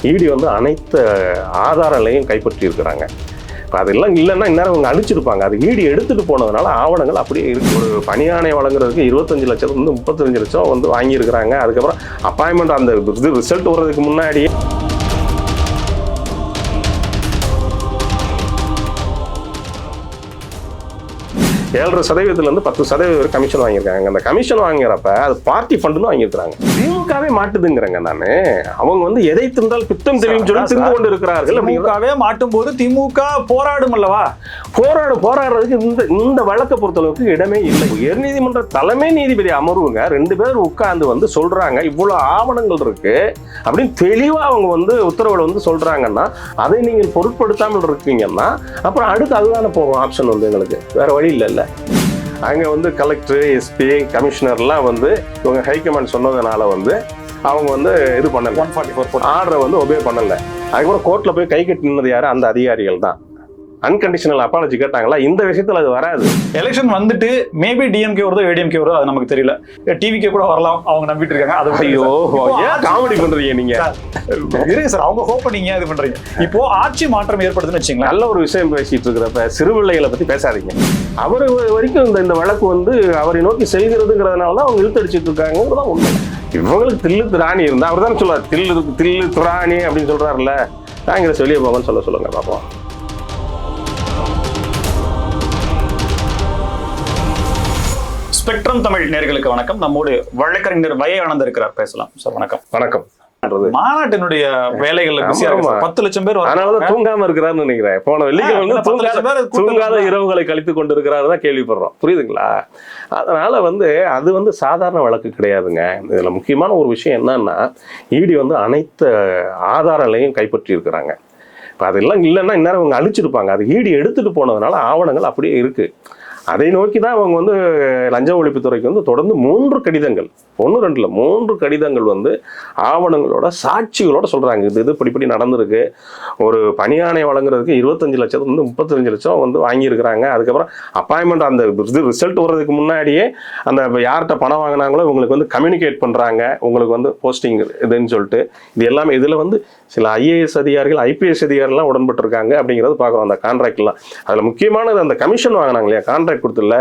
இடி வந்து அனைத்து ஆதாரங்களையும் கைப்பற்றி இருக்கிறாங்க. இப்போ அதெல்லாம் இல்லைன்னா இந்நேரம் அவங்க அழிச்சிருப்பாங்க. அது இடி எடுத்துகிட்டு போனதுனால ஆவணங்கள் அப்படியே இருக்குது. ஒரு பணியாணை வழங்குறதுக்கு 25 லட்சத்துலேருந்து 35 லட்சம் வந்து வாங்கியிருக்கிறாங்க. அதுக்கப்புறம் அப்பாயின்மெண்ட் அந்த ரிசல்ட் வர்றதுக்கு முன்னாடியே ஏழரை சதவீதத்துலேருந்து 10% கமிஷன் வாங்கியிருக்காங்க. அந்த கமிஷன் வாங்குறப்ப அது பார்ட்டி ஃபண்டுன்னு வாங்கியிருக்காங்க. திமுகவே மாட்டுதுங்கிறேங்க நான். அவங்க வந்து எதை தின்றால் பித்தம் தெரியும் சொல்லி தின்று கொண்டு இருக்கிறார்கள். திமுகவே மாட்டும் போது திமுக போராடும் அல்லவா? போராடுறதுக்கு இந்த வழக்கை பொறுத்தளவுக்கு இடமே இல்லை. உயர்நீதிமன்ற தலைமை நீதிபதி அமர்வுங்க 2 பேர் உட்கார்ந்து வந்து சொல்றாங்க இவ்வளவு ஆவணங்கள் இருக்கு அப்படின்னு தெளிவா அவங்க வந்து உத்தரவுல வந்து சொல்றாங்கன்னா அதை நீங்கள் பொருட்படுத்தாமல் இருக்கீங்கன்னா அப்புறம் அடுத்து அதுதானே போகும் ஆப்ஷன் வந்து எங்களுக்கு வேற வழி இல்லை. அங்க வந்து கலெக்டர், எஸ்பி, கமிஷனர்லாம் வந்து இவங்க ஹைகமாண்ட் சொன்னதுனால வந்து அவங்க வந்து இது பண்ணல, 144 ஆர்டரை வந்து ஒபே பண்ணல. அதுக்கப்புறம் கோர்ட்ல போய் கை கட்டி நின்னது யாரு? அந்த அதிகாரிகள் தான். அன்கண்டிஷனல் அப்பாலஜி கேட்டாங்களா? இந்த விஷயத்துல அது வராது. எலெக்ஷன் வந்துட்டு மேபி டிஎம்கே வருதோ ஏடிஎம்கே வருதோ அது நமக்கு தெரியல. டிவிகே கூட வரலாம் அவங்க நம்பிட்டு இருக்காங்க. அது ஐயோ ஏன் காமெடி பண்றீங்க நீங்க? இருங்க சார், அவங்க ஹோப் பண்ணீங்க இது பண்றீங்க. இப்போ ஆட்சி மாற்றம் ஏற்படுதுன்னு வச்சுங்களேன். நல்ல ஒரு விஷயம் பேசிட்டு இருக்கிறப்ப சிறுபிள்ளைகளை பத்தி பேசாதீங்க. அவர் வரைக்கும் இந்த வழக்கு வந்து அவரை நோக்கி செல்கிறதுங்கிறதுனால தான் அவங்க இழுத்தடிச்சிட்டு இருக்காங்கிறதான் உண்மை. இவங்களுக்கு தில்லு திராணி இருந்தா அவர் தான் சொல்லுவார், தில்லு திராணி அப்படின்னு சொல்றாருல்ல, காங்கிரஸ் வெளியே போங்கன்னு சொல்லுங்க பார்ப்போம். ஸ்பெக்ட்ரம் தமிழ் நேயர்களுக்கு வணக்கம். நம்மோடு வழக்கறிஞர் வய ஆனந்த் இருக்கிறார், பேசலாம் சார். வணக்கம். வணக்கம். மாநாட்டினுடைய வேலைகள்ல 10 லட்சம் பேர், அதனாலதான் தூங்காம இருக்கிறாருன்னு நினைக்கிறேன். போன வெள்ளிக்கிழமை தூங்காத இரவுகளை கழித்துக் கொண்டு இருக்கிறாருதான் கேள்விப்படுறோம். புரியுதுங்களா? அதனால வந்து அது வந்து சாதாரண வழக்கு கிடையாதுங்க. இதுல முக்கியமான ஒரு விஷயம் என்னன்னா, இடி வந்து அனைத்து ஆதாரங்களையும் கைப்பற்றி இருக்கிறாங்க. இப்போ அதெல்லாம் இல்லைன்னா இந்நேரம் அவங்க அழிச்சிருப்பாங்க. அது இடி எடுத்துட்டு போனதுனால ஆவணங்கள் அப்படியே இருக்கு. அதை நோக்கி தான் அவங்க வந்து லஞ்ச ஒழிப்புத்துறைக்கு வந்து தொடர்ந்து 3 கடிதங்கள், 1 2 இல்லை 3 கடிதங்கள் வந்து ஆவணங்களோட சாட்சிகளோட சொல்றாங்க இது இப்படி நடந்திருக்கு. ஒரு பணியாணை வழங்குறதுக்கு 25 லட்சத்துலேருந்து 35 லட்சம் வந்து வாங்கியிருக்கிறாங்க. அதுக்கப்புறம் அப்பாயின்மெண்ட் அந்த ரிசல்ட் வர்றதுக்கு முன்னாடியே அந்த யார்கிட்ட பணம் வாங்கினாங்களோ இவங்களுக்கு வந்து கம்யூனிகேட் பண்றாங்க, உங்களுக்கு வந்து போஸ்டிங் இதுன்னு சொல்லிட்டு. இது எல்லாமே இதில் வந்து சில ஐஏஎஸ் அதிகாரிகள், ஐபிஎஸ் அதிகாரிகள்லாம் உடன்பட்டு இருக்காங்க அப்படிங்கிறது பார்க்குறோம். அந்த கான்ட்ராக்ட்லாம் அதில் முக்கியமானது அந்த கமிஷன் வாங்கினாங்க இல்லையா, கான்ட்ராக்ட் கொடுத்துல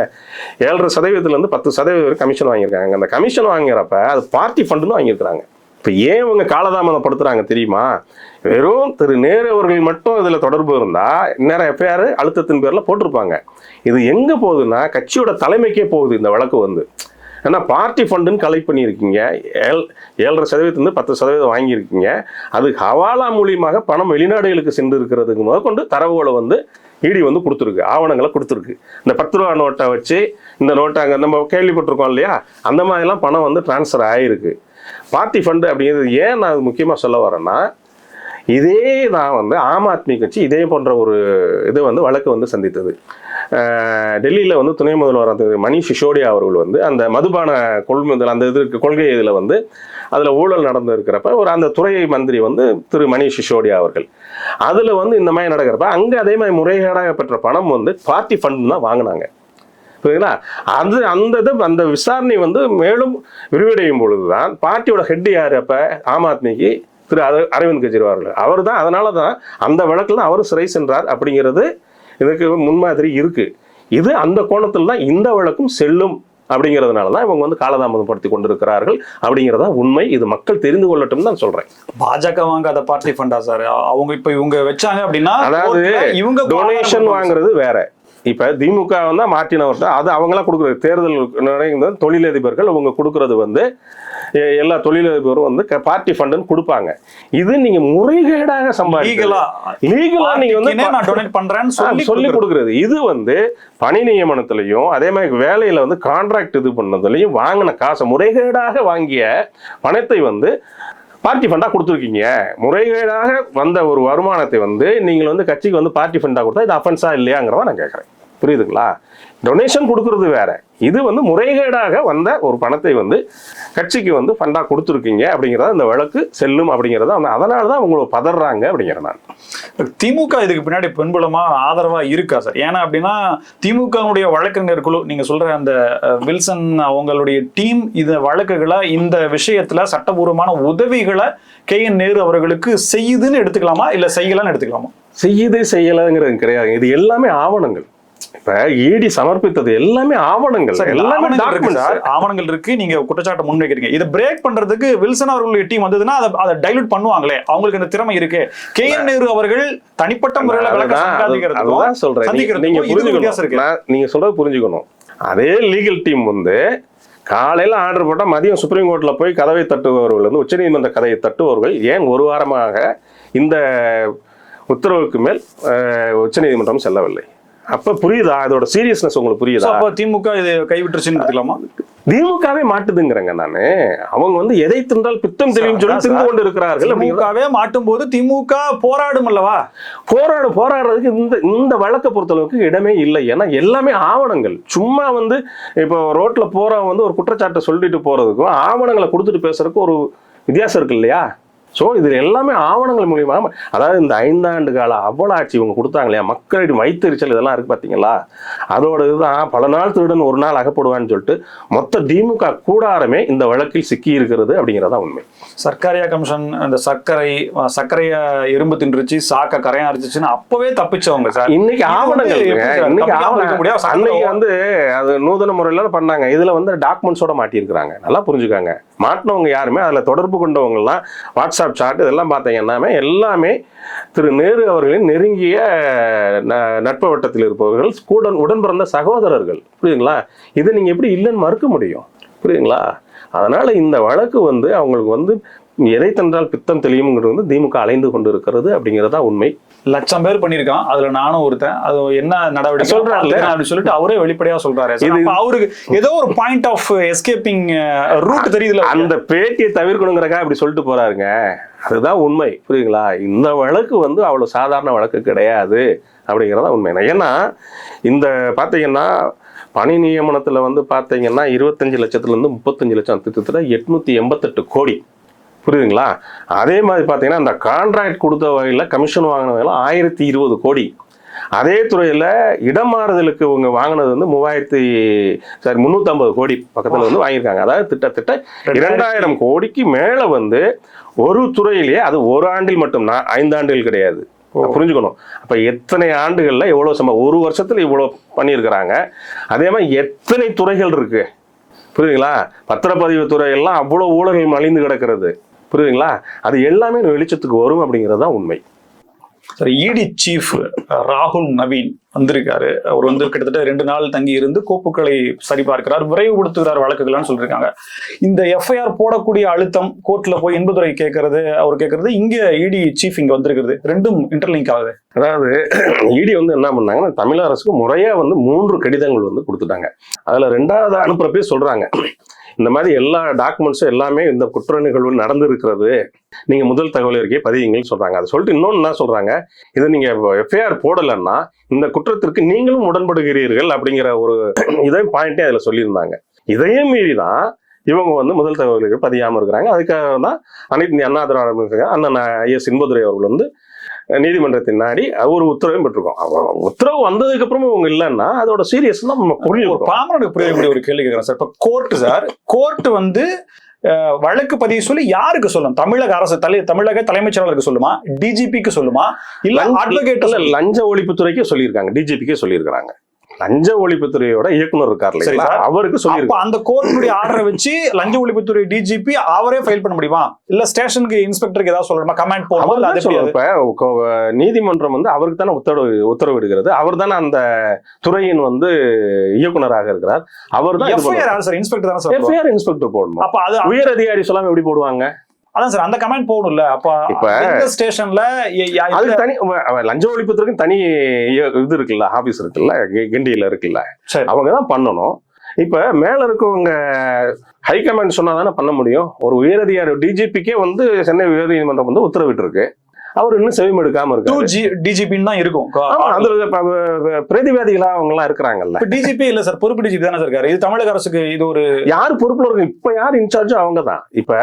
7.5 சதவீதத்துலேருந்து 10% கமிஷன் வாங்கியிருக்காங்க. அந்த கமிஷன் வாங்குறப்ப அது பார்ட்டி ஃபண்டுன்னு வாங்கியிருக்கிறாங்க. இப்போ ஏன் இவங்க காலதாமதப்படுத்துறாங்க தெரியுமா? வெறும் திரு நேரு அவர்கள் மட்டும் இதில் தொடர்பு இருந்தால் இந்நேரம் எஃப்ஐஆர் அழுத்தத்தின் பேரில் போட்டிருப்பாங்க. இது எங்கே போகுதுன்னா கட்சியோட தலைமைக்கே போகுது இந்த வழக்கு வந்து. ஏன்னா பார்ட்டி ஃபண்டுன்னு கலெக்ட் பண்ணியிருக்கீங்க, 7.5 சதவீதத்துலேருந்து 10% வாங்கியிருக்கீங்க. அது ஹவாலா மூலியமாக பணம் வெளிநாடுகளுக்கு சென்று இருக்கிறதுக்கு முதற்கொண்டு தரவுகளை வந்து இடி வந்து கொடுத்துருக்கு, ஆவணங்களை கொடுத்துருக்கு. இந்த 10 ரூபா நோட்டை வச்சு இந்த நோட்டை அங்கே நம்ம கேள்விப்பட்டிருக்கோம் இல்லையா, அந்த மாதிரிலாம் பணம் வந்து டிரான்ஸ்ஃபர் ஆகிருக்கு. பார்ட்டி ஃபண்டு அப்படிங்கிறது ஏன் நான் முக்கியமாக சொல்ல வரேன்னா, இதே தான் வந்து ஆம் ஆத்மி கட்சி இதே போன்ற ஒரு இது வந்து வழக்கு வந்து சந்தித்தது. டெல்லியில் வந்து துணை முதல்வர் மணீஷ் சிசோடியா அவர்கள் வந்து அந்த மதுபான கொள்முதல் அந்த இது கொள்கை இதில் வந்து அதில் ஊழல் நடந்து இருக்கிறப்ப ஒரு அந்த துறை மந்திரி வந்து திரு மணீஷ் சிசோடியா அவர்கள் அதில் வந்து இந்த மாதிரி நடக்கிறப்ப அங்கே அதே மாதிரி முறைகேடாக பெற்ற பணம் வந்து பார்ட்டி ஃபண்ட் தான் வாங்கினாங்க. புரியுதுங்களா? அந்த விசாரணை வந்து மேலும் விரிவடையும் பொழுதுதான் பார்ட்டியோட ஹெட் யார் அப்போ ஆம் ஆத்மிக்கு திரு அரவிந்த் கெஜ்ரிவால் அவர் தான். அதனால தான் அந்த வழக்கில் தான் அவர் சிறை சென்றார் அப்படிங்கிறது இதுக்கு முன்மாதிரி இருக்கு. இது அந்த கோணத்தில் தான் இந்த வழக்கும் செல்லும் அப்படிங்கிறதுனால தான் இவங்க வந்து காலதாமதப்படுத்தி கொண்டிருக்கிறார்கள் அப்படிங்கிறதா உண்மை. இது மக்கள் தெரிந்து கொள்ளட்டும் தான் சொல்றேன். பாஜக வாங்காத பார்ட்டி ஃபண்டா சார் அவங்க இப்ப இவங்க வச்சாங்க அப்படின்னா, அதாவது இவங்க டொனேஷன் வாங்குறது வேற. இப்ப திமுக வந்து மாற்றினவர்கிட்ட அது அவங்களா கொடுக்குறது தேர்தல் தொழிலதிபர்கள் அவங்க கொடுக்கறது வந்து எல்லா தொழிலதிபரும் வந்து பார்ட்டி ஃபண்டுன்னு கொடுப்பாங்க. இது நீங்க முறைகேடாக லீகலா நீங்க வந்து சொல்லி கொடுக்கறது. இது வந்து பணி நியமனத்திலையும் அதே மாதிரி வேலையில வந்து கான்ட்ராக்ட் இது பண்ணதுலையும் வாங்கின காசை முறைகேடாக வாங்கிய பணத்தை வந்து பார்ட்டி ஃபண்டா கொடுத்துருக்கீங்க. முறைகேடாக வந்த ஒரு வருமானத்தை வந்து நீங்கள் வந்து கட்சிக்கு வந்து பார்ட்டி ஃபண்டா கொடுத்தா இது அஃபென்ஸா இல்லையாங்கிறத நான் கேட்குறேன். புரியுதுங்களா? டொனேஷன் கொடுக்கறது வேற, இது வந்து முறைகேடாக வந்த ஒரு பணத்தை வந்து கட்சிக்கு வந்து ஃபண்டா கொடுத்துருக்கீங்க அப்படிங்கிறத இந்த வழக்கு செல்லும் அப்படிங்கிறத அதனால தான் உங்களை பதறாங்க அப்படிங்கிற நான். திமுக இதுக்கு பின்னாடி பின்புலமா ஆதரவா இருக்கா சார்? ஏன்னா அப்படின்னா திமுகவுடைய வழக்கறிஞர் குழு நீங்க சொல்ற அந்த வில்சன் அவங்களுடைய டீம் இந்த வழக்குகளை இந்த விஷயத்துல சட்டபூர்வமான உதவிகளை KN நேரு அவர்களுக்கு செய்யுதுன்னு எடுத்துக்கலாமா இல்ல செய்யலாம்னு எடுத்துக்கலாமா? செய்யலைங்கிறது கிடையாது. இது எல்லாமே ஆவணங்கள். இப்ப இடி சமர்ப்பித்தது எல்லாமே ஆவணங்கள், எல்லாமே ஆவணங்கள் இருக்கு. நீங்க குற்றச்சாட்டை முன்வைக்கிறீங்க. இதை பிரேக் பண்றதுக்கு வில்சன் அவர்களுடைய டீம் வந்ததுன்னா அதை டைலூட் பண்ணுவாங்களே, அவங்களுக்கு இந்த திறமை இருக்கு. KN நேரு அவர்கள் தனிப்பட்ட முறையில் விளக்கம் சொல்றேன். நீங்க சொல்றது புரிஞ்சுக்கணும். அதே லீகல் டீம் வந்து காலையில ஆர்டர் போட்டா மதியம் சுப்ரீம் கோர்ட்ல போய் கதவை தட்டுபவர்கள் வந்து உச்சநீதிமன்ற கதவை தட்டுபவர்கள் ஏன் ஒரு வாரமாக இந்த உத்தரவுக்கு மேல் உச்சநீதிமன்றம் செல்லவில்லை? அப்ப புரியுதா அதோட சீரியஸ்னஸ் உங்களுக்கு? புரியுதா? அப்ப திமுக இது கைவிட்டுருச்சுன்னு எடுத்துக்கலாமா? திமுகவே மாட்டுதுங்கிறங்க நானு. அவங்க வந்து எதை தின்றால் பித்தம் தெரியும் சொல்லி தின்று கொண்டு இருக்கிறார்கள். திமுகவே மாட்டும் போது திமுக போராடும் அல்லவா? போராடுறதுக்கு இந்த வழக்கை பொறுத்தளவுக்கு இடமே இல்லை. ஏன்னா எல்லாமே ஆவணங்கள். சும்மா வந்து இப்போ ரோட்ல போறவங்க வந்து ஒரு குற்றச்சாட்டை சொல்லிட்டு போறதுக்கும் ஆவணங்களை கொடுத்துட்டு பேசுறதுக்கும் ஒரு வித்தியாசம் இருக்கு இல்லையா? ஸோ இதில் எல்லாமே ஆவணங்கள் மூலியமாக, அதாவது இந்த 5 ஆண்டு கால அவலாட்சி இவங்க கொடுத்தாங்க இல்லையா, மக்களிடம் வைத்தறிச்சல் இதெல்லாம் இருக்கு பார்த்தீங்களா, அதோட இதுதான் பல நாள் திருடன் ஒரு நாள் அகப்படுவான்னு சொல்லிட்டு மொத்த திமுக கூடாரமே இந்த வழக்கில் சிக்கி இருக்கிறது அப்படிங்கிறதா உண்மை. சர்க்காரியா கமிஷன் அந்த சர்க்கரைய எறும்பு தின்றுச்சு, சாக்க கரையா அரைச்சிச்சுன்னு அப்பவே தப்பிச்சவங்க சார். இன்னைக்கு ஆவணங்கள், அன்னைக்கு வந்து அது நூதன முறையில பண்ணாங்க. இதுல வந்து டாக்குமெண்ட்ஸோட மாட்டியிருக்கிறாங்க. நல்லா புரிஞ்சுக்காங்க. மாட்டினவங்க யாருமே அதுல தொடர்பு கொண்டவங்க எல்லாம் வாட்ஸ்அப் சாட் இதெல்லாம் பார்த்தீங்கன்னா எல்லாமே திரு நேரு அவர்களின் நெருங்கிய நட்பு வட்டத்தில் இருப்பவர்கள், உடன் பிறந்த சகோதரர்கள். புரியுதுங்களா? இதை நீங்க எப்படி இல்லைன்னு மறுக்க முடியும்? புரியுதுங்களா? அதனால இந்த வழக்கு வந்து அவங்களுக்கு வந்து எதை தந்தால் பித்தம் தெளியும்ங்கிறது வந்து திமுக அலைந்து கொண்டு இருக்கிறது அப்படிங்கிறதா உண்மை. 1,00,000 பேர் பண்ணிருக்கான், அதுல நானும் ஒருத்தன். அது என்ன நடவடிக்கை சொல்றாரு அப்படின்னு சொல்லிட்டு அவரே வெளிப்படையா சொல்றாரு. அவருக்கு ஏதோ ஒரு பாயிண்ட் ஆஃப் எஸ்கேப்பிங் ரூட் தெரியுதுல, அந்த பேட்டியை தவிர்க்கணுங்கிறக்கா அப்படி சொல்லிட்டு போறாருங்க. அதுதான் உண்மை. புரியுதுங்களா? இந்த வழக்கு வந்து அவ்வளவு சாதாரண வழக்கு கிடையாது அப்படிங்கிறதா உண்மை. ஏன்னா இந்த பாத்தீங்கன்னா பணி நியமனத்துல வந்து பாத்தீங்கன்னா 25 லட்சத்துல இருந்து 35 லட்சம், திட்டத்தட்ட 888 கோடி. புரியுதுங்களா? அதே மாதிரி பார்த்தீங்கன்னா அந்த கான்ட்ராக்ட் கொடுத்த வகையில் கமிஷன் வாங்கின வகையில் 1020 கோடி. அதே துறையில் இடம் மாறுதலுக்கு இவங்க வாங்கினது வந்து 350 கோடி பக்கத்தில் வந்து வாங்கியிருக்காங்க. அதாவது கிட்டத்தட்ட 2000 கோடிக்கு மேலே வந்து ஒரு துறையிலேயே, அது ஒரு ஆண்டில் மட்டும், 5 ஆண்டுகள் கிடையாது. புரிஞ்சுக்கணும். அப்ப எத்தனை ஆண்டுகள்ல எவ்வளவு ஒரு வருஷத்துல இவ்வளவு பண்ணியிருக்கிறாங்க. அதே மாதிரி எத்தனை துறைகள் இருக்கு. புரியுதுங்களா? பத்திரப்பதிவு துறை எல்லாம் அவ்வளவு ஊழல்கள் மலிந்து கிடக்கிறது. புரியுதுங்களா? அது எல்லாமே வெளிச்சத்துக்கு வரும் அப்படிங்கிறது தான் உண்மை. சரி, இடி சீஃப் ராகுல் நவீன் வந்திருக்காரு. அவர் வந்து கிட்டத்தட்ட 2 நாள் தங்கி இருந்து கோப்புகளை சரிபார்க்கிறார், விரைவுபடுத்துகிறார் வழக்குகள்னு சொல்லியிருக்காங்க. இந்த FIR போடக்கூடிய அழுத்தம், கோர்ட்ல போய் இன்பதுரை கேட்கறது, அவர் கேட்கறது, இங்க இடி சீஃப் இங்க வந்திருக்கிறது, ரெண்டும் இன்டர்லிங்க் ஆகுது. அதாவது இடி வந்து என்ன பண்ணாங்கன்னா தமிழக அரசுக்கு முறையா வந்து 3 கடிதங்கள் வந்து கொடுத்துட்டாங்க. அதுல 2வது அனுப்புறப்பே சொல்றாங்க, இந்த மாதிரி எல்லா டாக்குமெண்ட்ஸும் எல்லாமே இந்த குற்ற நிகழ்வு நடந்து இருக்கிறது, நீங்க முதல் தகவல் அறிக்கையை பதிவுங்கன்னு சொல்றாங்க. அதை சொல்லிட்டு இன்னொன்னு என்ன சொல்றாங்க, இதை நீங்க FIR போடலைன்னா இந்த குற்றத்திற்கு நீங்களும் உடன்படுகிறீர்கள் அப்படிங்கிற ஒரு இதையும் பாயிண்டே அதுல சொல்லியிருந்தாங்க. இதையும் மீறிதான் இவங்க வந்து முதல் தகவல்கள் பதியாம இருக்கிறாங்க. அதுக்காக தான் அனைத்து அண்ணா திராவிட அண்ணன் IS இன்பதுரை அவர்கள் வந்து நீதிமன்றத்தின் நாடி ஒரு உத்தரவையும் பெற்றிருக்கோம். உத்தரவு வந்ததுக்கு அப்புறமும் இவங்க இல்லைன்னா அதோட சீரியஸ் தான் நம்ம புரியும். பாமரனுக்கு புரியக்கூடிய ஒரு கேள்வி கேட்கிறேன் சார். இப்ப கோர்ட் வந்து வழக்கு பதிவு சொல்லி யாருக்கு சொல்லும்? தமிழக அரசு தமிழக தலைமைச் செயலாளருக்கு சொல்லுமா, DGPக்கு சொல்லுமா, இல்ல அட்வொகேட்? லஞ்ச ஒழிப்புத்துறைக்கு சொல்லியிருக்காங்க, DGPக்கே சொல்லியிருக்காங்க. லஞ்ச ஒழிப்புத்துறையோட இயக்குனர் இருக்காரு, அவருக்கு சொல்லி அந்த கோர்ட்டுடைய ஆர்டரை வச்சு லஞ்ச ஒழிப்புத்துறை DGP அவரே ஃபைல் பண்ண முடியுமா, இல்ல ஸ்டேஷனுக்கு இன்ஸ்பெக்டருக்கு ஏதாவது சொல்லணுமா, கமெண்ட் போடணும்? நீதிமன்றம் வந்து அவருக்கு தானே உத்தரவிடுகிறது. அவர் தானே அந்த துறையின் வந்து இயக்குனராக இருக்கிறார். அவர் தான் இன்ஸ்பெக்டர் தானே FIR இன்ஸ்பெக்டர் போடணும். அப்ப அது உயர் அதிகாரி சொல்லாம எப்படி போடுவாங்க? அதான் சார், அந்த கமெண்ட் போகணும்ல. அப்ப இப்ப ஸ்டேஷன்ல அது தனி லஞ்ச ஒழிப்புத்துறைக்கு தனி இது இருக்குல்ல, ஆபீஸ் இருக்குல்ல, கிண்டியில இருக்குல்ல, அவங்க தான் பண்ணணும். இப்ப மேல இருக்கவங்க ஹைகமாண்ட் சொன்னாதானே பண்ண முடியும். ஒரு உயரதிகாரி DGPக்கே வந்து சென்னை உயர் நீதிமன்றம் வந்து உத்தரவிட்டு இருக்கு, அவர் இன்னும் செவிம் எடுக்காம இருக்கு. DGPன்னு தான் இருக்கும். பிரதிவாதிகளா அவங்க எல்லாம் இருக்கிறாங்கல்ல. DGP இல்ல சார், பொறுப்பு DGP தானே இருக்காரு. இது தமிழக அரசுக்கு இது ஒரு யாரு பொறுப்புல இருக்கு? இப்ப யார் இன்சார்ஜ்? அவங்க தான். இப்ப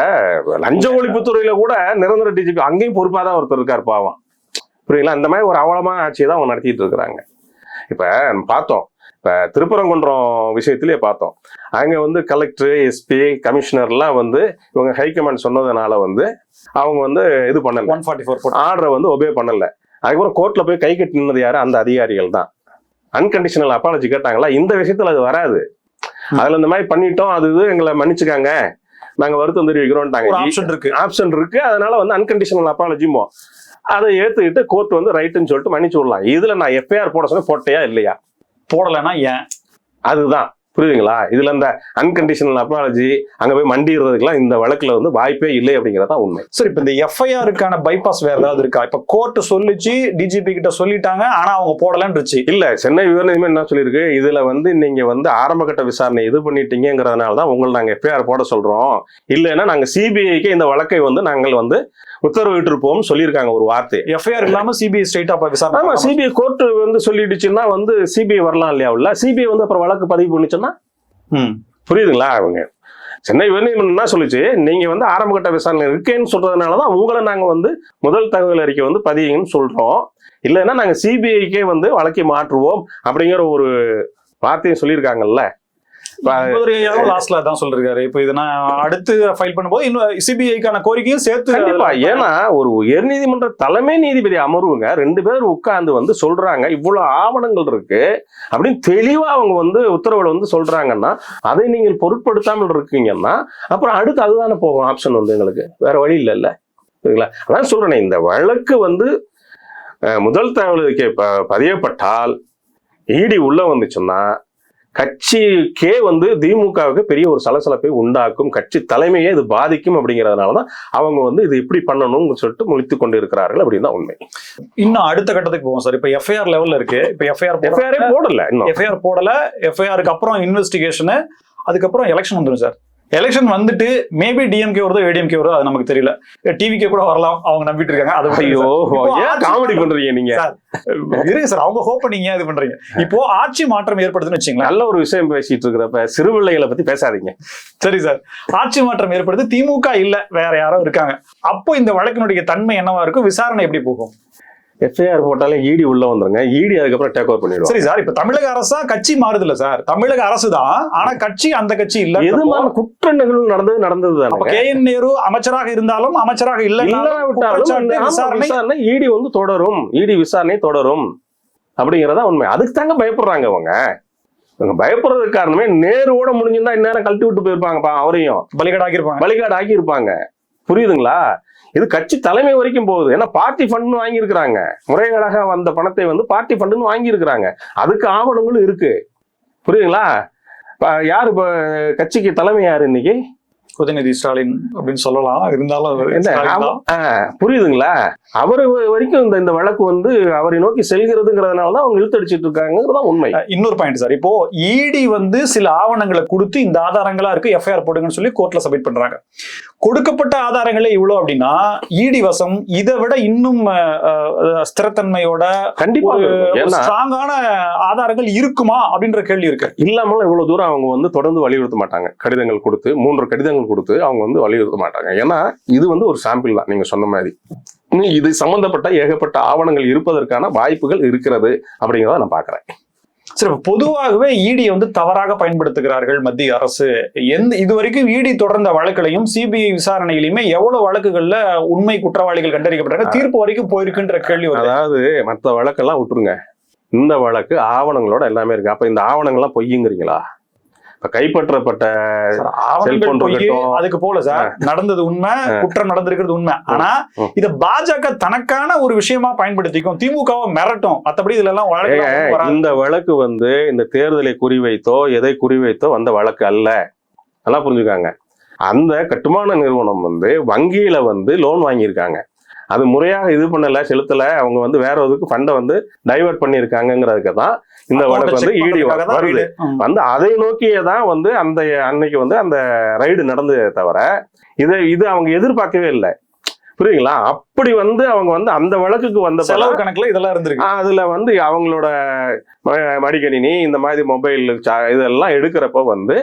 லஞ்ச ஒழிப்புத்துறையில கூட நிரந்தர DGP அங்கேயும் பொறுப்பாதான் ஒருத்தர் இருக்காரு, பாவம். புரியுங்களா? இந்த மாதிரி ஒரு அவலமான ஆட்சியை தான் அவங்க நடத்திட்டு இருக்கிறாங்க. இப்ப பார்த்தோம், இப்ப திருப்பரங்குன்றம் விஷயத்திலேயே பார்த்தோம். அங்க வந்து கலெக்டர், எஸ்பி, கமிஷனர்லாம் வந்து இவங்க ஹைகமாண்ட் சொன்னதுனால வந்து அவங்க வந்து இது பண்ணல, 144 ஆர்டரை வந்து ஒபே பண்ணல. அதுக்கப்புறம் கோர்ட்ல போய் கை கட்டி நின்னது யாரு? அந்த அதிகாரிகள் தான். அன்கண்டிஷனல் அப்பாலஜி கேட்டாங்களா? இந்த விஷயத்துல அது வராது. அதுல இந்த மாதிரி பண்ணிட்டோம், அது இது எங்களை மன்னிச்சுக்காங்க, நாங்க வருத்தம் தெரிவிக்கிறோம்ட்டாங்க. ஆப்ஷன் இருக்கு. அதனால வந்து அன்கண்டிஷனல் அப்பாலஜிமோ அதை ஏத்துக்கிட்டு கோர்ட் வந்து ரைட்டுன்னு சொல்லிட்டு மன்னிச்சு விடலாம். இதுல நான் எஃப்ஐஆர் போட சொன்ன போட்டையா இல்லையா? போடலைன்னா ஏன்? அதுதான் புரியுதுங்களா? இதுல இந்த அன்கண்டிஷனல் அப்பாலஜி அங்க போய் மண்டிடுறதுக்குலாம் இந்த வழக்குல வந்து வாய்ப்பே இல்லை அப்படிங்கறதான் உண்மை. சரி, இப்ப இந்த எஃப்ஐஆருக்கான பைபாஸ் வேற ஏதாவது இருக்கா? இப்ப கோர்ட் சொல்லிச்சு, டிஜிபி கிட்ட சொல்லிட்டாங்க, ஆனா அவங்க போடலன்னு இல்ல. சென்னை உயர்நீதிமன்றம் என்ன சொல்லியிருக்கு, இதுல வந்து நீங்க வந்து ஆரம்ப கட்ட விசாரணை இது பண்ணிட்டீங்கிறதுனாலதான் உங்களை நாங்க எஃப்ஐஆர் போட சொல்றோம், இல்லைன்னா நாங்க சிபிஐக்கு இந்த வழக்கை வந்து நாங்கள் வந்து உத்தரவிட்டிருப்போம் சொல்லியிருக்காங்க. ஒரு வார்த்தை எஃப்ஐஆர் இல்லாம சிபிஐ ஸ்ட்ரைட்டா விசாரணை. ஆமா, சிபிஐ கோர்ட் வந்து சொல்லிடுச்சுன்னா வந்து சிபிஐ வரலாம் இல்லையா? உள்ள சிபிஐ வந்து அப்புறம் வழக்கு பதிவு பண்ணிச்சுன்னா புரியுதுங்களா? அவங்க சென்னை உயர்நீதிமன்றம் என்ன சொல்லிச்சு, நீங்க வந்து ஆரம்ப கட்ட விசாரணை இருக்கேன்னு சொல்றதுனாலதான் உங்களை நாங்க வந்து முதல் தகவல் அறிக்கை வந்து பதியுங்கன்னு சொல்றோம், இல்லைன்னா நாங்க சிபிஐக்கே வந்து வழக்கை மாற்றுவோம் அப்படிங்கிற ஒரு வார்த்தையை சொல்லியிருக்காங்கல்ல. லாஸ்ட்ல தான் சொல்றாரு. இப்ப இதை நான் அடுத்து ஃபைல் பண்ணும்போது இன்னும் சிபிஐக்கான கோரிக்கையும் சேர்த்து. கண்டிப்பா. ஏன்னா ஒரு உயர்நீதிமன்ற தலைமை நீதிபதி அமர்வுங்க 2 பேர் உட்கார்ந்து வந்து சொல்றாங்க, இவ்வளவு ஆவணங்கள் இருக்கு அப்படின்னு தெளிவா அவங்க வந்து உத்தரவுல வந்து சொல்றாங்கன்னா அதை நீங்கள் பொருட்படுத்தாமல் இருக்கீங்கன்னா அப்புறம் அடுத்து அதுதானே போகும் ஆப்ஷன் வந்து எங்களுக்கு வேற வழி இல்லைல்ல. சரிங்களா? அதான் சொல்றேன், இந்த வழக்கு வந்து முதல் தகவலுக்கு பதியப்பட்டால் இடி உள்ள வந்துச்சுன்னா கட்சிக்கே வந்து திமுகவுக்கு பெரிய ஒரு சலசலப்பை உண்டாக்கும், கட்சி தலைமையே இது பாதிக்கும். அப்படிங்கிறதுனாலதான் அவங்க வந்து இது எப்படி பண்ணணும்னு சொல்லிட்டு முழித்து கொண்டு இருக்கிறார்கள் அப்படின்னு தான் உண்மை. இன்னும் அடுத்த கட்டத்துக்கு போவோம் சார். இப்ப எஃப்ஐஆர் லெவல்ல இருக்கு. இப்ப எஃப்ஐஆர் போடல, இன்னும் எஃப்ஐஆர் போடல. எஃப்ஐஆருக்கு அப்புறம் இன்வெஸ்டிகேஷன், அதுக்கப்புறம் எலெக்ஷன் வந்துடும் சார். எலெக்ஷன் வந்துட்டு மேபி டிஎம்கே வருதோ ஏடிஎம்கே வருதோ அது நமக்கு தெரியல, டிவிக்கே கூட வரலாம் அவங்க நம்பிட்டு இருக்காங்க. அதை காமெடி பண்றீங்க நீங்க. இருங்க சார், அவங்க ஹோப் பண்ணீங்க இது பண்றீங்க. இப்போ ஆட்சி மாற்றம் ஏற்படுதுன்னு வச்சுங்களேன். நல்ல ஒரு விஷயம் பேசிட்டு இருக்கிறப்ப சிறுபிள்ளைகளை பத்தி பேசாதீங்க. சரி சார், ஆட்சி மாற்றம் ஏற்படுது, திமுக இல்ல வேற யாரோ இருக்காங்க, அப்போ இந்த வழக்கினுடைய தன்மை என்னவா இருக்கும்? விசாரணை எப்படி போகும்? எஃப்ஐஆர் போட்டாலே இடி உள்ள வந்துருங்க, இடி அதுக்கப்புறம் டேக் ஓவர் பண்ணிடுவோம். சரி சார், இப்ப தமிழக அரசா கட்சி மாறுது இல்ல சார்? தமிழக அரசு தான், ஆனா கட்சி அந்த கட்சி இல்ல. எதுமான குற்ற நிகழ்வு நடந்தது தான். KN நேரு அமைச்சராக இருந்தாலும் அமைச்சராக விசாரணை இடி வந்து தொடரும், இடி விசாரணை தொடரும் அப்படிங்கறதா உண்மை. அதுக்கு தாங்க பயப்படுறாங்க அவங்க. பயப்படுறதுக்கு காரணமே நேருவோட முடிஞ்சிருந்தா இந்நேரம் கழட்டி விட்டு போயிருப்பாங்கப்பா, அவரையும் பலிகாடு ஆக்கியிருப்பாங்க. புரியுதுங்களா? இது கட்சி தலைமை வரைக்கும் போகுது. ஏன்னா பார்ட்டி ஃபண்ட் வாங்கியிருக்கிறாங்க, முறைகேடாக வந்த பணத்தை வந்து பார்ட்டி ஃபண்டுன்னு வாங்கியிருக்கிறாங்க, அதுக்கு ஆவணங்களும் இருக்கு. புரியுதுங்களா? யாரு இப்ப கட்சிக்கு தலைமை யாரு இன்னைக்கு? உதயநிதி ஸ்டாலின் அப்படின்னு சொல்லலாம். இருந்தாலும் புரியுதுங்களா? அவரு வரைக்கும் இந்த வழக்கு வந்து அவரை நோக்கி செல்கிறதுங்கிறதுனாலதான் அவங்க இழுத்தடிச்சிட்டு இருக்காங்கிறதா உண்மை. இன்னொரு பாயிண்ட் சார், இப்போ இடி வந்து சில ஆவணங்களை கொடுத்து இந்த ஆதாரங்களா இருக்கு எஃப்ஐஆர் போடுங்கன்னு சொல்லி கோர்ட்ல சப்மிட் பண்றாங்க. கொடுக்கப்பட்ட ஆதாரங்களே இவ்வளவு அப்படின்னா இடி வசம் இதை விட இன்னும் ஸ்திரத்தன்மையோட கண்டிப்பா ஸ்ட்ராங்கான ஆதாரங்கள் இருக்குமா அப்படின்ற கேள்வி இருக்கு. இல்லாமலும் இவ்வளவு தூரம் அவங்க வந்து தொடர்ந்து வலியுறுத்த மாட்டாங்க. கடிதங்கள் கொடுத்து 3 கடிதங்கள் கொடுத்து அவங்க வந்து வலியுறுத்த மாட்டாங்க. ஏன்னா இது வந்து ஒரு சாம்பிள் தான். நீங்க சொன்ன மாதிரி இது சம்பந்தப்பட்ட ஏகப்பட்ட ஆவணங்கள் இருப்பதற்கான வாய்ப்புகள் இருக்கிறது அப்படிங்கிறத நான் பாக்குறேன். சரி, பொதுவாகவே இடி வந்து தவறாக பயன்படுத்துகிறார்கள் மத்திய அரசு. இதுவரைக்கும் இடி தொடர்ந்த வழக்குகளையும் சிபிஐ விசாரணையிலுமே எவ்வளவு வழக்குகள்ல உண்மை குற்றவாளிகள் கண்டறிக்கப்பட்டாங்க, தீர்ப்பு வரைக்கும் போயிருக்குன்ற கேள்வி. அதாவது மற்ற வழக்கெல்லாம் விட்டுருங்க, இந்த வழக்கு ஆவணங்களோட எல்லாமே இருக்கு. அப்ப இந்த ஆவணங்கள்லாம் பொய்யுங்கிறீங்களா? கைப்பற்றப்பட்ட அதுக்கு போல சார் நடந்தது உண்மை, குற்றம் நடந்திருக்கிறது உண்மை. ஆனா இத பாஜக தனக்கான ஒரு விஷயமா பயன்படுத்திக்கும், திமுகவை மிரட்டும். மற்றபடி இதுல எல்லாம் இந்த வழக்கு வந்து இந்த தேர்தலை குறிவைத்தோ எதை குறிவைத்தோ வந்த வழக்கு அல்ல. நல்லா புரிஞ்சுக்காங்க. அந்த கட்டுமான நிறுவனம் வந்து வங்கியில வந்து லோன் வாங்கியிருக்காங்க, அது முறையாக இது பண்ணல, செலுத்தல, அவங்க வந்து வேற எதுக்கு ஃபண்டை வந்து டைவர்ட் பண்ணியிருக்காங்கிறதுக்கு தான் இந்த வழக்கு வந்து ஈடி வருது. வந்து அதை நோக்கியே தான் வந்து அந்த அன்னைக்கு வந்து அந்த ரைடு நடந்ததே தவிர இது அவங்க எதிர்பார்க்கவே இல்லை. புரியுங்களா? அப்படி வந்து அவங்க வந்து அந்த வழக்குக்கு வந்த செலவு கணக்குல இதெல்லாம் இருந்திருக்கு. அதுல வந்து அவங்களோட மடிக்கணினி இந்த மாதிரி மொபைல் இதெல்லாம் எடுக்கிறப்ப வந்து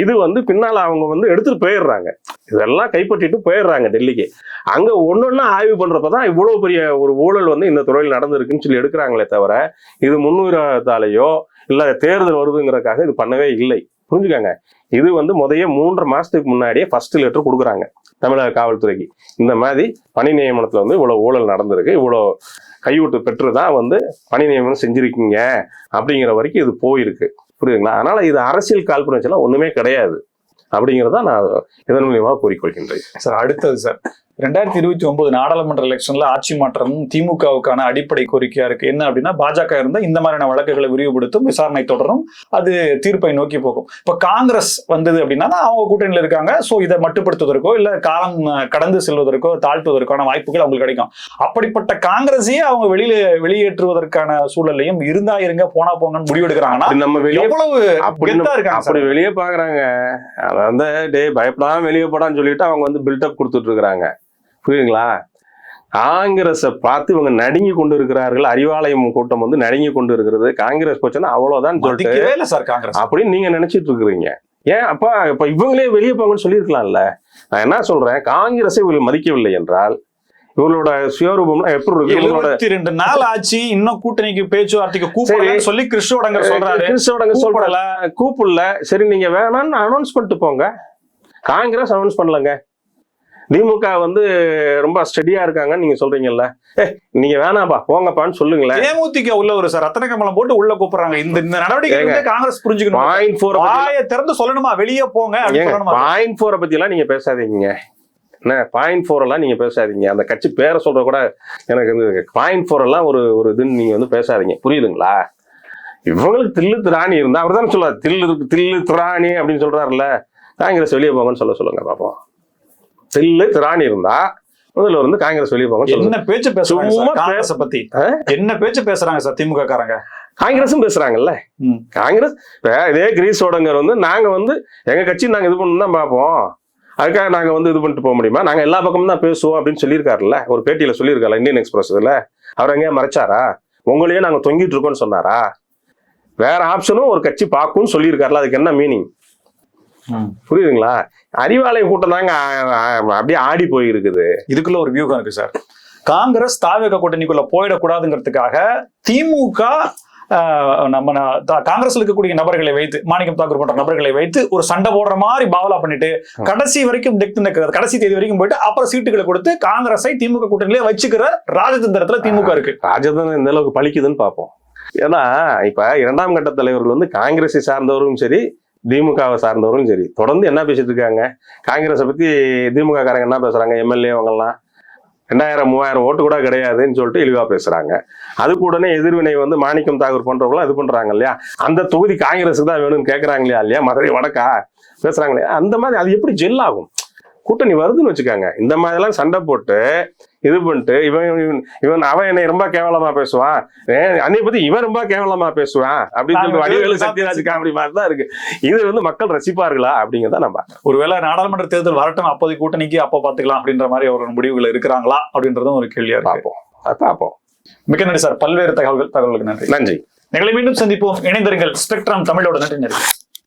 இது வந்து பின்னால அவங்க வந்து எடுத்துட்டு போயிடுறாங்க, இதெல்லாம் கைப்பற்றிட்டு போயிடுறாங்க டெல்லிக்கு. அங்க ஒன்னொன்னா ஆய்வு பண்றப்பதான் இவ்வளவு பெரிய ஒரு ஊழல் வந்து இந்த துறையில் நடந்திருக்குன்னு சொல்லி எடுக்கிறாங்களே தவிர இது முன்னுரிமையாலேயோ இல்ல தேர்தல் வருதுங்கிறதுக்காக இது பண்ணவே இல்லை. புரிஞ்சுக்காங்க. இது வந்து 3 மாசத்துக்கு முன்னாடியே ஃபர்ஸ்ட் லெட்டர் கொடுக்குறாங்க தமிழக காவல்துறைக்கு. இந்த மாதிரி பணி நியமனத்துல வந்து இவ்வளவு ஊழல் நடந்திருக்கு, இவ்வளவு கையூட்டு பெற்றுதான் வந்து பணி நியமனம் செஞ்சிருக்கீங்க அப்படிங்கிற வரைக்கும் இது போயிருக்கு. புரியுதுங்களா? அதனால இது அரசியல் காழ்ப்புணர்ச்சியெல்லாம் ஒண்ணுமே கிடையாது அப்படிங்கிறத நான் இதன் மூலியமாக கூறிக்கொள்கின்றேன். சார், அடுத்தது சார், 2029 நாடாளுமன்ற எலெக்ஷன்ல ஆட்சி மாற்றம் திமுகவுக்கான அடிப்படை கோரிக்கையா இருக்கு. என்ன அப்படின்னா, பாஜக இருந்தா இந்த மாதிரியான வழக்குகளை விரிவுபடுத்தும், விசாரணை தொடரும், அது தீர்ப்பை நோக்கி போகும். இப்ப காங்கிரஸ் வந்தது அப்படின்னா அவங்க கூட்டணியில இருக்காங்க, சோ இதை மட்டுப்படுத்துவதற்கோ இல்ல காலம் கடந்து செல்வதற்கோ தாழ்த்துவதற்கான வாய்ப்புகள் அவங்களுக்கு கிடைக்கும். அப்படிப்பட்ட காங்கிரஸையே அவங்க வெளியேற்றுவதற்கான சூழலையும் இருந்தா இருங்க போனா போங்கன்னு முடிவெடுக்கிறாங்கன்னா நம்ம எவ்வளவு கெத்தா இருக்காங்க. அப்படி வெளியே பாக்குறாங்க, அதாவது டே பயப்படாம வெளியே போடான்னு சொல்லிட்டு அவங்க வந்து பில்டப் கொடுத்துட்டு இருக்காங்க. புரியுதுங்களா? காங்கிரஸை பார்த்து இவங்க நடுங்கி கொண்டு இருக்கிறார்கள். அறிவாலயம் கூட்டம் வந்து நடுங்கி கொண்டு இருக்கிறது. காங்கிரஸ் போச்சுன்னா அவ்வளவுதான் சொல்லிட்டு அப்படின்னு நீங்க நினைச்சிட்டு இருக்கிறீங்க. ஏன் அப்பா இப்ப இவங்களே வெளியே போங்கன்னு சொல்லியிருக்கலாம்ல. நான் என்ன சொல்றேன், காங்கிரஸை இவர்கள் மதிக்கவில்லை என்றால் இவங்களோட சுயரூபம்லாம் எப்படி இருக்கு? 72 நாள் ஆச்சு, இன்னும் கூட்டணிக்கு பேச்சுவார்த்தைக்கு கூப்பிடலன்னு சொல்லி கிறிஸ்டோடங்கர் சொல்றாரு. கிறிஸ்டோடங்கர் சொல்லல, கூப்பிடல. சரி, நீங்க வேணான்னு அனௌன்ஸ் பண்ணிட்டு போங்க. காங்கிரஸ் அனௌன்ஸ் பண்ணலங்க. திமுக வந்து ரொம்ப ஸ்டெடியா இருக்காங்கன்னு நீங்க சொல்றீங்கல்ல, நீங்க வேணாம்பா போங்கப்பான்னு சொல்லுங்களேன். தேமுதிக உள்ள ஒரு சார் ரத்தன கமலம் போட்டு உள்ள கூப்பிடுறாங்க. இந்த நடவடிக்கை காங்கிரஸ் புரிஞ்சுக்கணும். பாயிண்ட் 4 திறந்து சொல்லணுமா, வெளியே போங்க. பாயிண்ட் 4 பத்தி எல்லாம் நீங்க பேசாதீங்க. என்ன பாயிண்ட் 4 எல்லாம் நீங்க பேசாதீங்க. அந்த கட்சி பேரை சொல்ற கூட எனக்கு வந்து பாயிண்ட் 4 எல்லாம் ஒரு இதுன்னு நீங்க வந்து பேசாதீங்க. புரியுதுங்களா? இவங்களுக்கு தில்லு திராணி இருந்தா அவர் தானே சொல்றாரு, தில்லு திராணி அப்படின்னு சொல்றாருல்ல. காங்கிரஸ் வெளியே போங்கன்னு சொல்லுங்க பாப்போம். தில்லு திராணி இருந்தா முதல்ல வந்து காங்கிரஸ் வெளியே போங்க. என்ன பேச்சு பேசுறாங்க பத்தி, என்ன பேச்சு பேசுறாங்க சார் திமுக காரங்க? காங்கிரஸும் பேசுறாங்கல்ல. காங்கிரஸ் இதே கிரீஸோடங்கர் வந்து நாங்க வந்து எங்க கட்சி நாங்க இது பண்ணணும் தான் பார்ப்போம், அதுக்காக நாங்க வந்து இது பண்ணிட்டு போக முடியுமா, நாங்க எல்லா பக்கமும் தான் பேசுவோம் அப்படின்னு சொல்லியிருக்காருல்ல. ஒரு பேட்டியில சொல்லியிருக்காரு இந்தியன் எக்ஸ்பிரஸ். இதுல அவர் எங்கேயா மறைச்சாரா? உங்களையே நாங்க தொங்கிட்டு இருக்கோம்னு சொன்னாரா? வேற ஆப்ஷனும் ஒரு கட்சி பார்க்கும்னு சொல்லியிருக்காருல. அதுக்கு என்ன மீனிங்? புரியுதுங்களா? அறிவாலய கூட்டம் தாங்க அப்படியே ஆடி போயிருக்குது. இதுக்குள்ள ஒரு வியூகம் இருக்கு சார். காங்கிரஸ் தாவேக கூட்டணிக்குள்ள போயிடக்கூடாதுங்கிறதுக்காக திமுக நம்ம காங்கிரஸ்ல இருக்கக்கூடிய நபர்களை வைத்து, மாணிக்கம் தாக்கூர் போன்ற நபர்களை வைத்து ஒரு சண்டை போடுற மாதிரி பாவலா பண்ணிட்டு கடைசி வரைக்கும் கடைசி தேதி வரைக்கும் போயிட்டு அப்புறம் சீட்டுகளை கொடுத்து காங்கிரஸை திமுக கூட்டணியிலே வச்சுக்கிற ராஜதந்திரத்துல திமுக இருக்கு. ராஜதந்திரம் இந்த அளவுக்கு பழிக்குதுன்னு பார்ப்போம். ஏன்னா இப்ப 2ஆம் கட்ட தலைவர்கள் வந்து காங்கிரஸை சார்ந்தவரும் சரி திமுகவை சார்ந்தவரும் சரி தொடர்ந்து என்ன பேசிட்டு இருக்காங்க, காங்கிரஸை பத்தி திமுக காரங்க என்ன பேசுறாங்க, எம்எல்ஏ அவங்கெல்லாம் 2000-3000 ஓட்டு கூட கிடையாதுன்னு சொல்லிட்டு இழிவா பேசுறாங்க. அதுக்கு உடனே எதிர்வினை வந்து மாணிக்கம் தாக்கூர் போன்றவங்களாம் இது பண்றாங்க இல்லையா, அந்த தொகுதி காங்கிரஸுக்கு தான் வேணும்னு கேட்கறாங்க இல்லையா, மதுரை வடக்கா பேசுறாங்க. அந்த மாதிரி அது எப்படி ஜெல் ஆகும்? கூட்டணி வருதுன்னு வச்சுக்காங்க, இந்த மாதிரி எல்லாம் சண்டை போட்டு இது பண்ணிட்டு இவன் அவன் என்னை ரொம்ப கேவலமா பேசுவான், அன்னை பத்தி இவன் ரொம்ப கேவலமா பேசுவான் அப்படின்னு சொல்லிட்டு வடிவேலு சத்யராஜ் காமெடி மாதிரி தான் இருக்கு. இது வந்து மக்கள் ரசிப்பார்களா அப்படிங்கிறத நம்ம ஒருவேளை நாடாளுமன்ற தேர்தல் வரட்டும், அப்போது கூட்டணிக்கு அப்போ பாத்துக்கலாம் அப்படின்ற மாதிரி ஒரு முடிவுகள் இருக்கிறாங்களா அப்படின்றதும் ஒரு கேள்வியா பார்ப்போம். மிக்க நன்றி சார், பல்வேறு தகவல்களுக்கு நன்றி. நன்றி. எங்களை மீண்டும் சந்திப்போம். இணைந்திருங்கள். ஸ்பெக்ட்ரம் தமிழோட நன்றி.